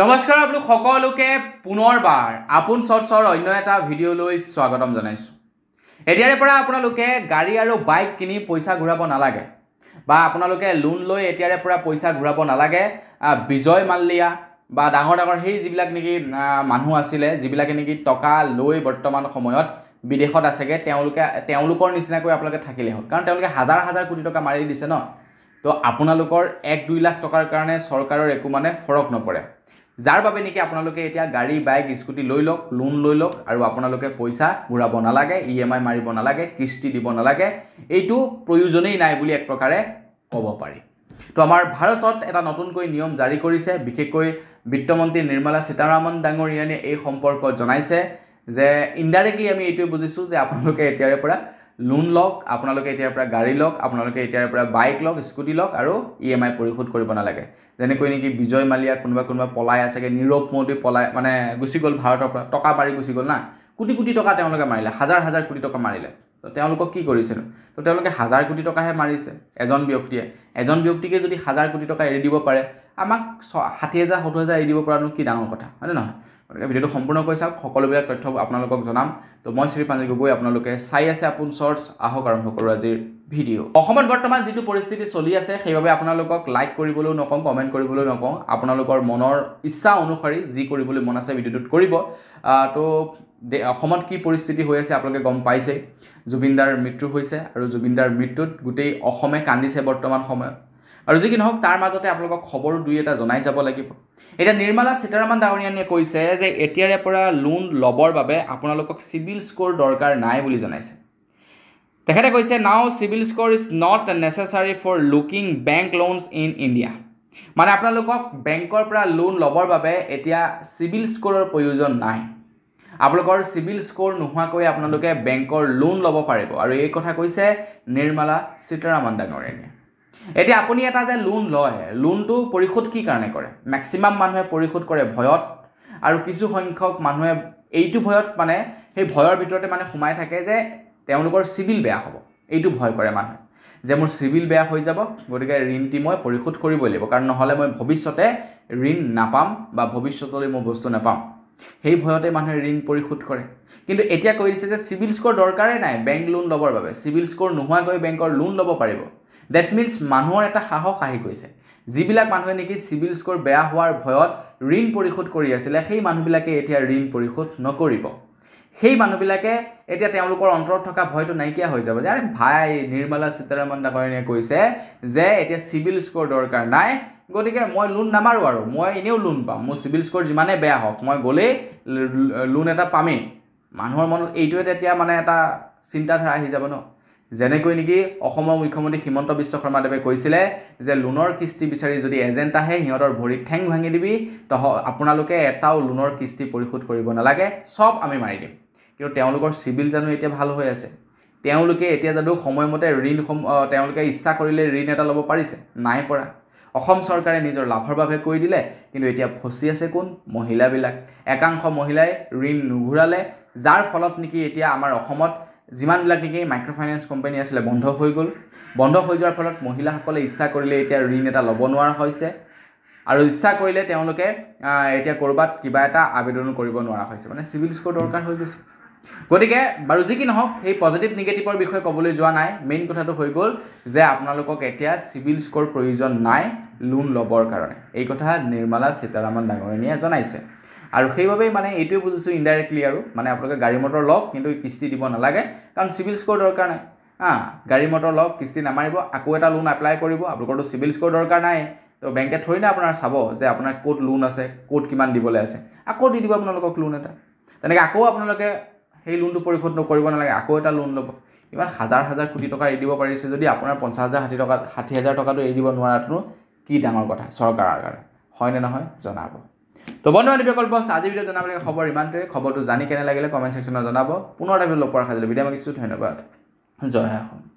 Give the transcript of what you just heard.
নমস্কাৰ আপোনালোক সকলোকে পুনৰবাৰ আপোন চৰ্চৰ অন্য এটা ভিডিঅ'লৈ স্বাগতম জনাইছোঁ। এতিয়াৰে পৰা আপোনালোকে গাড়ী আৰু বাইক কিনি পইচা ঘূৰাব নালাগে বা আপোনালোকে লোন লৈ এতিয়াৰে পৰা পইচা ঘূৰাব নালাগে। বিজয় মাল্লিয়া বা ডাঙৰ সেই যিবিলাক নেকি মানুহ আছিলে যিবিলাকে নেকি টকা লৈ বৰ্তমান সময়ত বিদেশত আছেগে তেওঁলোকৰ নিচিনাকৈ আপোনালোকে থাকিলে হ'ল, কাৰণ তেওঁলোকে হাজাৰ হাজাৰ কোটি টকা মাৰি দিছে ন। তো আপোনালোকৰ 1-2 লাখ টকাৰ কাৰণে চৰকাৰৰ একো মানে ফৰক নপৰে, যাৰ বাবে নেকি আপোনালোকে এতিয়া গাড়ী বাইক স্কুটি লৈ লওক, লোন লৈ লওক আৰু আপোনালোকে পইচা ঘূৰাব নালাগে, EMI মাৰিব নালাগে, কিস্তি দিব নালাগে। এইটো প্ৰয়োজনেই নাই বুলি এক প্ৰকাৰে ক'ব পাৰি। তো আমাৰ ভাৰতত এটা নতুনকৈ নিয়ম জাৰি কৰিছে, বিশেষকৈ বিত্তমন্ত্ৰী নিৰ্মলা সীতাৰামন ডাঙৰীয়ানীয়ে এই সম্পৰ্কত জনাইছে যে ইনডাইৰেক্টলি আমি এইটোৱে বুজিছোঁ যে আপোনালোকে এতিয়াৰে পৰা লোন লওক, আপোনালোকে এতিয়াৰ পৰা গাড়ী লওক, আপোনালোকে এতিয়াৰ পৰা বাইক লওক, স্কুটি লওক আৰু EMI পৰিশোধ কৰিব নালাগে। যেনেকৈ নেকি বিজয় মাল্লিয়া কোনোবা পলাই আছেগৈ, নীৰৱ মোদী পলাই মানে গুচি গ'ল ভাৰতৰ পৰা, টকা মাৰি গুচি গ'ল না, কোটি কোটি টকা তেওঁলোকে মাৰিলে, হাজাৰ হাজাৰ কোটি টকা মাৰিলে। তো তেওঁলোকক কি কৰিছিল? তো তেওঁলোকে হাজাৰ কোটি টকাহে মাৰিছে। এজন ব্যক্তিকে যদি হাজাৰ কোটি টকা এৰি দিব পাৰে, আমাক 60,000 70,000 এৰি দিব পৰানো কি ডাঙৰ কথা, হয়নে নহয়? গতিকে ভিডিঅ'টো সম্পূৰ্ণকৈ চাওক, সকলোবিলাক তথ্য আপোনালোকক জনাম। তো মই শ্ৰী পাঞ্জল গগৈ, আপোনালোকে চাই আছে আপোন চৰ্চ। আহক আৰম্ভ কৰোঁ আজিৰ ভিডিঅ'। অসমত বৰ্তমান যিটো পৰিস্থিতি চলি আছে সেইবাবে আপোনালোকক লাইক কৰিবলৈও নকওঁ, কমেণ্ট কৰিবলৈও নকওঁ, আপোনালোকৰ মনৰ ইচ্ছা অনুসৰি যি কৰিবলৈ মন আছে ভিডিঅ'টোত কৰিব। তো অসমত কি পৰিস্থিতি হৈ আছে আপোনালোকে গম পাইছে। জুবিনদাৰ মৃত্যু হৈছে আৰু জুবিনদাৰ মৃত্যুত গোটেই অসমে কান্দিছে বৰ্তমান সময়ত। আৰু যি কি নহওক তাৰ মাজতে আপোনালোকক খবৰ দুই এটা জনাই যাব লাগিব। এতিয়া নিৰ্মলা সীতাৰামন ডাঙৰীয়ানীয়ে কৈছে যে এতিয়াৰে পৰা লোন ল'বৰ বাবে আপোনালোকক চিভিল স্ক'ৰ দৰকাৰ নাই বুলি জনাইছে। তেখেতে কৈছে now CIBIL score is not necessary for looking bank loans in India. মানে আপোনালোকক বেংকৰ পৰা লোন ল'বৰ বাবে এতিয়া চিভিল স্ক'ৰৰ প্ৰয়োজন নাই। আপোনালোকৰ চিভিল স্ক'ৰ নোহোৱাকৈ আপোনালোকে বেংকৰ লোন ল'ব পাৰিব, আৰু এই কথা কৈছে নিৰ্মলা সীতাৰামন ডাঙৰীয়ানীয়ে। এতিয়া আপুনি এটা যে লোন লয়, লোনটো পৰিশোধ কি কাৰণে কৰে? মেক্সিমাম মানুহে পৰিশোধ কৰে ভয়ত, আৰু কিছু সংখ্যক মানুহে এইটো ভয়ত মানে সেই ভয়ৰ ভিতৰতে মানে সোমাই থাকে যে তেওঁলোকৰ চিভিল বেয়া হ'ব। এইটো ভয় কৰে মানুহে যে মোৰ চিভিল বেয়া হৈ যাব, গতিকে ঋণটি মই পৰিশোধ কৰিবই লাগিব, কাৰণ নহ'লে মই ভৱিষ্যতে ঋণ নাপাম বা ভৱিষ্যতলৈ মই বস্তু নাপাম। সেই ভয়তে মানুহে ঋণ পৰিশোধ কৰে। কিন্তু এতিয়া কৈ দিছে যে চিভিল স্ক'ৰ দৰকাৰেই নাই বেংক লোন ল'বৰ বাবে, চিভিল স্ক'ৰ নোহোৱাকৈ বেংকৰ লোন ল'ব পাৰিব। ডেট মিনছ মানুহৰ এটা সাহস আহি গৈছে। যিবিলাক মানুহে নেকি চিভিল স্ক'ৰ বেয়া হোৱাৰ ভয়ত ঋণ পৰিশোধ কৰি আছিলে, সেই মানুহবিলাকে এতিয়া ঋণ পৰিশোধ নকৰিব। সেই মানুহবিলাকে এতিয়া তেওঁলোকৰ অন্তৰত থকা ভয়টো নাইকিয়া হৈ যাব যে আৰে ভাই, নিৰ্মলা সীতাৰামন ডাঙৰীয়ানীয়ে কৈছে যে এতিয়া চিভিল স্ক'ৰ দৰকাৰ নাই, গতিকে মই লোন নামাৰোঁ, আৰু মই এনেও লোন পাম, মোৰ চিভিল স্ক'ৰ যিমানেই বেয়া হওক মই গ'লেই লোন এটা পামেই। মানুহৰ মনত এইটোৱে তেতিয়া মানে এটা চিন্তাধাৰা আহি যাব ন। যেনেকৈ নেকি অসমৰ মুখ্যমন্ত্ৰী হিমন্ত বিশ্ব শৰ্মাদেৱে কৈছিলে যে লোনৰ কিস্তি বিচাৰি যদি এজেণ্ট আহে সিহঁতৰ ভৰিত ঠেং ভাঙি দিবি, আপোনালোকে এটাও লোনৰ কিস্তি পৰিশোধ কৰিব নালাগে, চব আমি মাৰি দিম। কিন্তু তেওঁলোকৰ চিভিল জানো এতিয়া ভাল হৈ আছে? তেওঁলোকে এতিয়া জানো সময়মতে তেওঁলোকে ইচ্ছা কৰিলে ঋণ এটা ল'ব পাৰিছে? নাই পৰা। অসম চৰকাৰে নিজৰ লাভৰ বাবে কৈ দিলে, কিন্তু এতিয়া ফচি আছে কোন? মহিলাবিলাক। একাংশ মহিলাই ঋণ নুঘূৰালে, যাৰ ফলত নেকি এতিয়া আমাৰ অসমত যিমানবিলাক নেকি মাইক্ৰ' ফাইনেন্স কোম্পানী আছিলে বন্ধ হৈ গ'ল। বন্ধ হৈ যোৱাৰ ফলত মহিলাসকলে ইচ্ছা কৰিলে এতিয়া ঋণ এটা ল'ব নোৱাৰা হৈছে, আৰু ইচ্ছা কৰিলে তেওঁলোকে এতিয়া ক'ৰবাত কিবা এটা আবেদনো কৰিব নোৱাৰা হৈছে। মানে চিভিল স্ক'ৰ দৰকাৰ হৈ গৈছে। গতিকে বাৰু যি কি নহওক, সেই পজিটিভ নিগেটিভৰ বিষয়ে ক'বলৈ যোৱা নাই। মেইন কথাটো হৈ গ'ল যে আপোনালোকক এতিয়া চিভিল স্ক'ৰ প্ৰয়োজন নাই লোন ল'বৰ কাৰণে। এই কথা নিৰ্মলা সীতাৰামন ডাঙৰীয়ানীয়ে জনাইছে। আৰু সেইবাবেই মানে এইটোৱে বুজিছোঁ ইনডাইৰেক্টলি, আৰু মানে আপোনালোকে গাড়ী মটৰ লওক কিন্তু কিস্তি দিব নালাগে, কাৰণ চিভিল স্ক'ৰ দৰকাৰ নাই। গাড়ী মটৰ লওক, কিস্তি নামাৰিব, আকৌ এটা লোন এপ্লাই কৰিব, আপোনালোকৰতো চিভিল স্ক'ৰ দৰকাৰ নাই। তো বেংকে থৰি না আপোনাৰ চাব যে আপোনাৰ ক'ত লোন আছে, ক'ত কিমান দিবলৈ আছে, আকৌ দি দিব আপোনালোকক লোন এটা। তেনেকৈ আকৌ আপোনালোকে সেই লোনটো পৰিশোধ নকৰিব নালাগে, আকৌ এটা লোন ল'ব। ইমান হাজাৰ হাজাৰ কোটি টকা এৰি দিব পাৰিছে যদি আপোনাৰ 50,000 60,000 টকাটো এৰি দিব নোৱাৰাটো কি ডাঙৰ কথা চৰকাৰৰ কাৰণে, হয়নে নহয় জনাব। তো বন্ধু বিকল্প আজি ভিডিঅ' জনাবলৈ খবৰ ইমানটোৱে। খবৰটো জানি কেনে লাগিলে কমেণ্ট ছেকশ্যনত জনাব। পুনৰ এটা ভিডিঅ' লগ পোৱাৰ সাজিলে বিদায় মাগিছোঁ। ধন্যবাদ। জয় অসম।